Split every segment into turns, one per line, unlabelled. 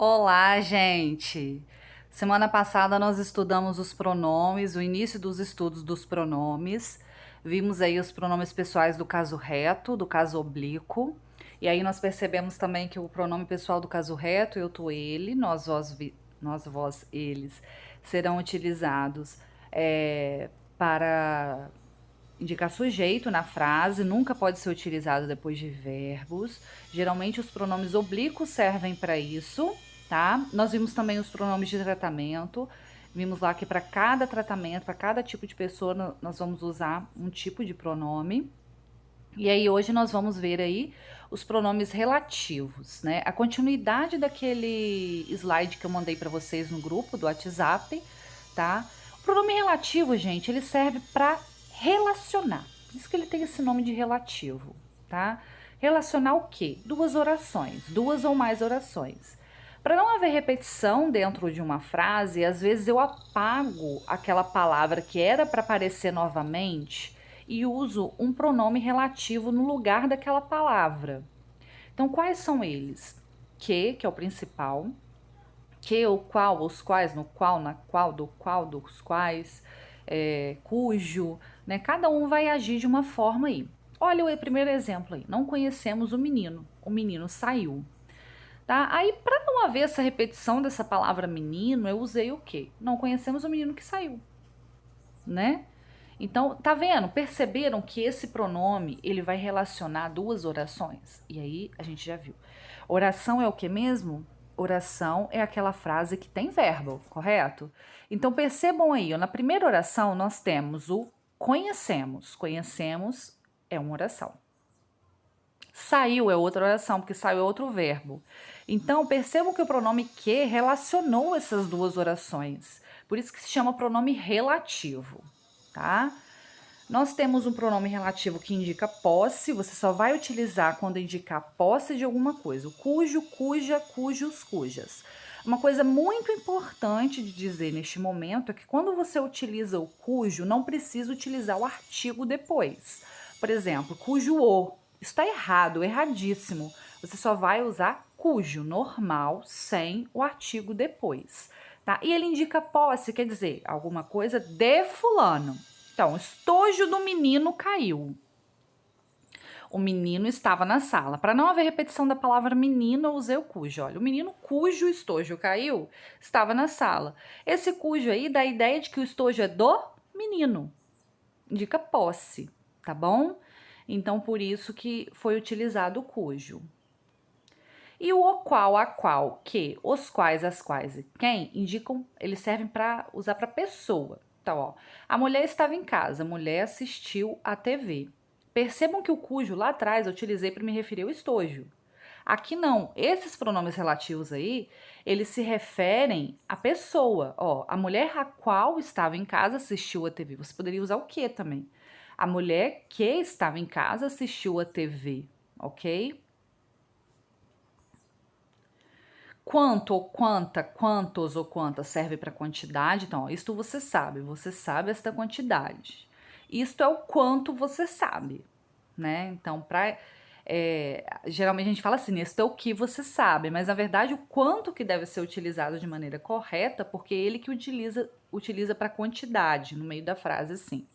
Olá, gente! Semana passada nós estudamos os pronomes, o início dos estudos dos pronomes. Vimos aí os pronomes pessoais do caso reto, do caso oblíquo. E aí nós percebemos também que o pronome pessoal do caso reto, eu, tu, ele, nós, vós, eles, serão utilizados para indicar sujeito na frase, nunca pode ser utilizado depois de verbos. Geralmente os pronomes oblíquos servem para isso, tá? Nós vimos também os pronomes de tratamento. Vimos lá que para cada tratamento, para cada tipo de pessoa, nós vamos usar um tipo de pronome. E aí hoje nós vamos ver aí os pronomes relativos, né? A continuidade daquele slide que eu mandei para vocês no grupo do WhatsApp, tá? O pronome relativo, gente, ele serve para relacionar. Por isso que ele tem esse nome de relativo, tá? Relacionar o quê? Duas orações, duas ou mais orações. Para não haver repetição dentro de uma frase, às vezes eu apago aquela palavra que era para aparecer novamente e uso um pronome relativo no lugar daquela palavra. Então, quais são eles? Que é o principal. Que, o qual, os quais, no qual, na qual, do qual, dos quais, cujo, né? Cada um vai agir de uma forma aí. Olha o primeiro exemplo aí. Não conhecemos o menino saiu. Tá? Aí, para não haver essa repetição dessa palavra menino, eu usei o quê? Não conhecemos o menino que saiu, né? Então, tá vendo? Perceberam que esse pronome, ele vai relacionar duas orações? E aí, a gente já viu. Oração é o que mesmo? Oração é aquela frase que tem verbo, correto? Então, percebam aí, ó, na primeira oração nós temos o conhecemos. Conhecemos é uma oração. Saiu é outra oração, porque saiu é outro verbo. Então, percebam que o pronome que relacionou essas duas orações. Por isso que se chama pronome relativo, tá? Nós temos um pronome relativo que indica posse, você só vai utilizar quando indicar posse de alguma coisa. O cujo, cuja, cujos, cujas. Uma coisa muito importante de dizer neste momento é que quando você utiliza o cujo, não precisa utilizar o artigo depois. Por exemplo, cujo o. Está errado, erradíssimo. Você só vai usar cujo, normal, sem o artigo depois. Tá? E ele indica posse, quer dizer, alguma coisa de fulano. Então, estojo do menino caiu. O menino estava na sala. Para não haver repetição da palavra menino, eu usei o cujo. Olha, o menino cujo estojo caiu estava na sala. Esse cujo aí dá a ideia de que o estojo é do menino. Indica posse, tá bom? Então, por isso que foi utilizado o cujo. E o qual, a qual, que, os quais, as quais e quem indicam, eles servem para usar para pessoa. Então, ó, a mulher estava em casa, a mulher assistiu à TV. Percebam que o cujo lá atrás eu utilizei para me referir ao estojo. Aqui não, esses pronomes relativos aí, eles se referem à pessoa. Ó, a mulher a qual estava em casa assistiu a TV. Você poderia usar o que também? A mulher que estava em casa assistiu a TV, ok? Quanto ou quanta, quantos ou quantas serve para quantidade? Então, ó, isto você sabe esta quantidade. Isto é o quanto você sabe, né? Então, geralmente a gente fala assim, isto é o que você sabe, mas na verdade o quanto que deve ser utilizado de maneira correta, porque ele que utiliza para quantidade no meio da frase, assim.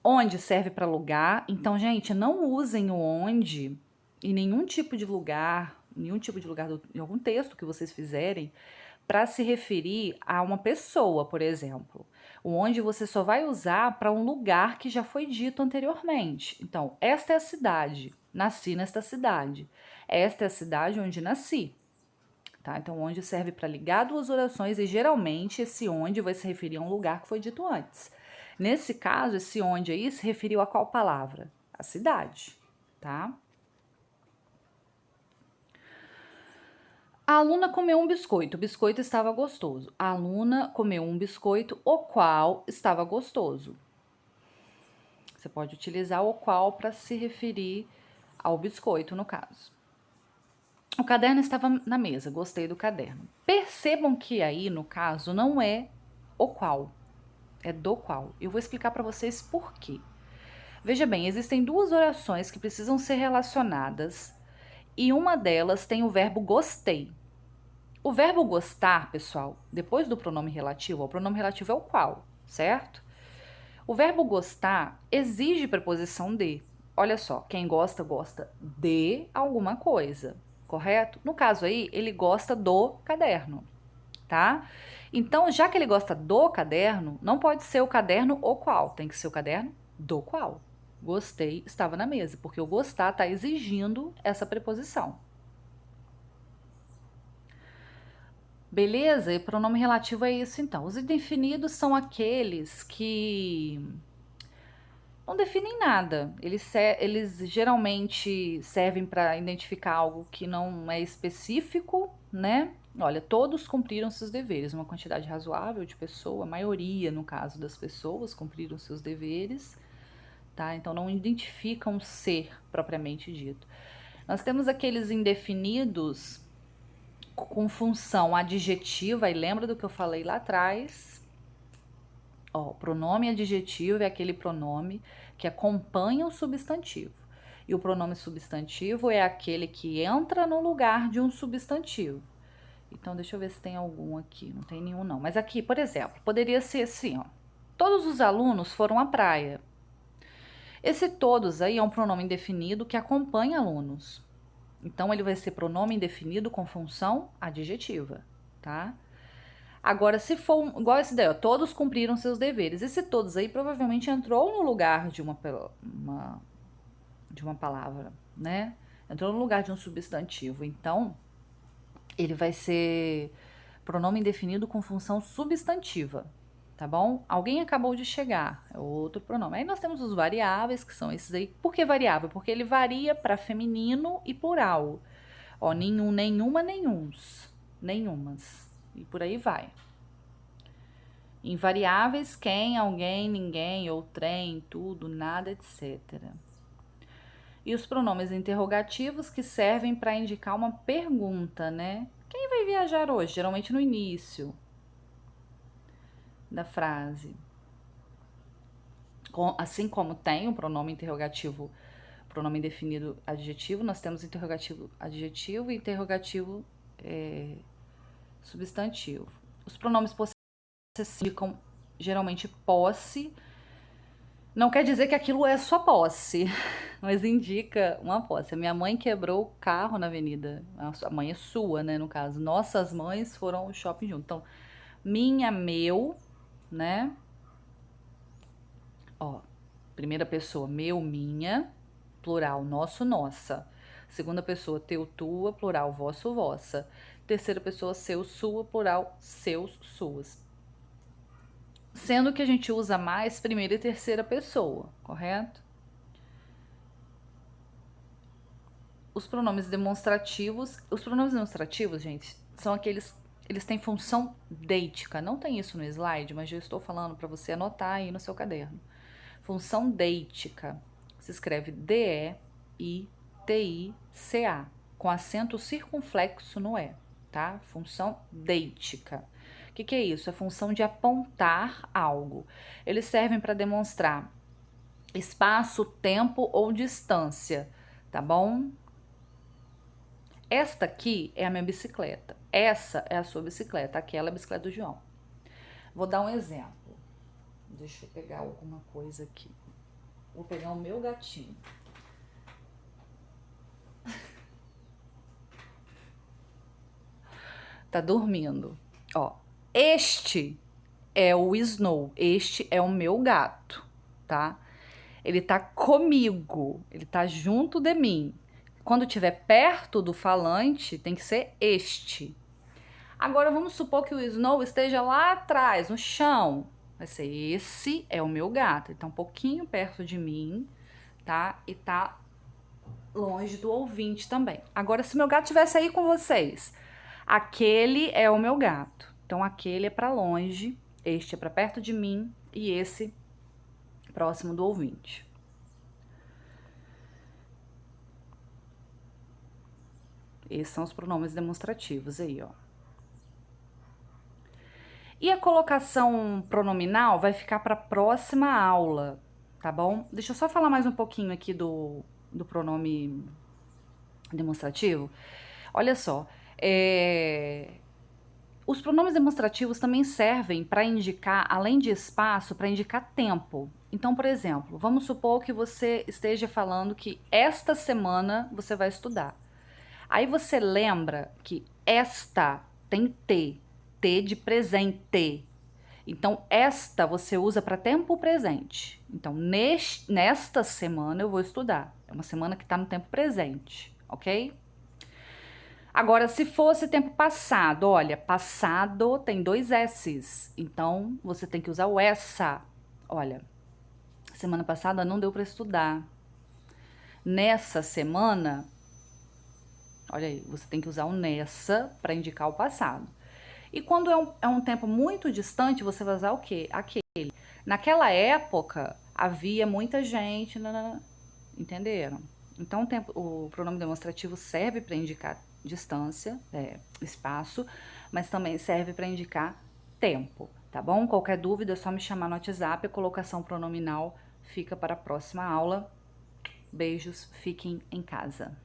Onde serve para lugar. Então, gente, não usem o onde em nenhum tipo de lugar, em algum texto que vocês fizerem, para se referir a uma pessoa, por exemplo. O onde você só vai usar para um lugar que já foi dito anteriormente. Então, esta é a cidade, nasci nesta cidade. Esta é a cidade onde nasci. Tá? Então, onde serve para ligar duas orações e geralmente esse onde vai se referir a um lugar que foi dito antes. Nesse caso, esse onde aí se referiu a qual palavra? A cidade, tá? A aluna comeu um biscoito, o biscoito estava gostoso. A aluna comeu um biscoito, o qual estava gostoso. Você pode utilizar o qual para se referir ao biscoito, no caso. O caderno estava na mesa, gostei do caderno. Percebam que aí, no caso, não é o qual, é do qual. Eu vou explicar para vocês por quê. Veja bem, existem duas orações que precisam ser relacionadas e uma delas tem o verbo gostei. O verbo gostar, pessoal, depois do pronome relativo, o pronome relativo é o qual, certo? O verbo gostar exige preposição de. Olha só, quem gosta, gosta de alguma coisa, correto? No caso aí, ele gosta do caderno, tá? Então, já que ele gosta do caderno, não pode ser o caderno o qual, tem que ser o caderno do qual. Gostei, estava na mesa, porque o gostar está exigindo essa preposição. Beleza? E pronome relativo é isso, então. Os indefinidos são aqueles que não definem nada. Eles geralmente servem para identificar algo que não é específico, né? Olha, todos cumpriram seus deveres, uma quantidade razoável de pessoas, a maioria, no caso das pessoas, cumpriram seus deveres, tá? Então não identificam um ser propriamente dito. Nós temos aqueles indefinidos com função adjetiva, e lembra do que eu falei lá atrás? Ó, pronome adjetivo é aquele pronome que acompanha o substantivo. E o pronome substantivo é aquele que entra no lugar de um substantivo. Então, deixa eu ver se tem algum aqui. Não tem nenhum, não. Mas aqui, por exemplo, poderia ser assim, ó. Todos os alunos foram à praia. Esse todos aí é um pronome indefinido que acompanha alunos. Então, ele vai ser pronome indefinido com função adjetiva, tá? Agora, se for igual esse daí, ó, todos cumpriram seus deveres. Esse todos aí provavelmente entrou no lugar de uma palavra, né? Entrou no lugar de um substantivo. Então, ele vai ser pronome indefinido com função substantiva, tá bom? Alguém acabou de chegar, é outro pronome. Aí nós temos os variáveis, que são esses aí. Por que variável? Porque ele varia para feminino e plural. Ó, nenhum, nenhuma, nenhuns, nenhumas. E por aí vai. Invariáveis, quem, alguém, ninguém, outrem, tudo, nada, etc. E os pronomes interrogativos que servem para indicar uma pergunta, né? Quem vai viajar hoje? Geralmente no início da frase. Assim como tem o pronome interrogativo, pronome indefinido adjetivo, nós temos interrogativo adjetivo e interrogativo substantivo. Os pronomes possessivos indicam geralmente posse. Não quer dizer que aquilo é sua posse, mas indica uma posse. A minha mãe quebrou o carro na avenida. A mãe é sua, né, no caso. Nossas mães foram ao shopping junto. Então, minha, meu, né? Ó, primeira pessoa, meu, minha, plural, nosso, nossa. Segunda pessoa, teu, tua, plural, vosso, vossa. Terceira pessoa, seu, sua, plural, seus, suas. Sendo que a gente usa mais primeira e terceira pessoa, correto? Os pronomes demonstrativos, gente, são aqueles, eles têm função deitica. Não tem isso no slide, mas eu estou falando para você anotar aí no seu caderno. Função deitica. Se escreve D-E-I-T-I-C-A, com acento circunflexo no E, tá? Função deitica. O que é isso? É função de apontar algo. Eles servem para demonstrar espaço, tempo ou distância, tá bom? Esta aqui é a minha bicicleta. Essa é a sua bicicleta. Aquela é a bicicleta do João. Vou dar um exemplo. Deixa eu pegar alguma coisa aqui. Vou pegar o meu gatinho. Tá dormindo. Ó, este é o Snow. Este é o meu gato, tá? Ele tá comigo. Ele tá junto de mim. Quando estiver perto do falante, tem que ser este. Agora, vamos supor que o Snow esteja lá atrás, no chão. Vai ser esse é o meu gato. Ele tá um pouquinho perto de mim, tá? E tá longe do ouvinte também. Agora, se meu gato estivesse aí com vocês, aquele é o meu gato. Então, aquele é para longe, este é para perto de mim e esse próximo do ouvinte. Esses são os pronomes demonstrativos aí, ó. E a colocação pronominal vai ficar para a próxima aula, tá bom? Deixa eu só falar mais um pouquinho aqui do pronome demonstrativo. Olha só, Os pronomes demonstrativos também servem para indicar, além de espaço, para indicar tempo. Então, por exemplo, vamos supor que você esteja falando que esta semana você vai estudar. Aí você lembra que esta tem T de presente. Então, esta você usa para tempo presente. Então, nesta semana eu vou estudar. É uma semana que está no tempo presente, ok? Agora, se fosse tempo passado, olha, passado tem 2 S's. Então, você tem que usar o essa. Olha, semana passada não deu para estudar. Nessa semana, olha aí, você tem que usar o nessa para indicar o passado. E quando é um tempo muito distante, você vai usar o quê? Aquele. Naquela época, havia muita gente, nanana, entenderam? Então, o pronome demonstrativo serve para indicar distância, espaço, mas também serve para indicar tempo, tá bom? Qualquer dúvida é só me chamar no WhatsApp, a colocação pronominal fica para a próxima aula. Beijos, fiquem em casa.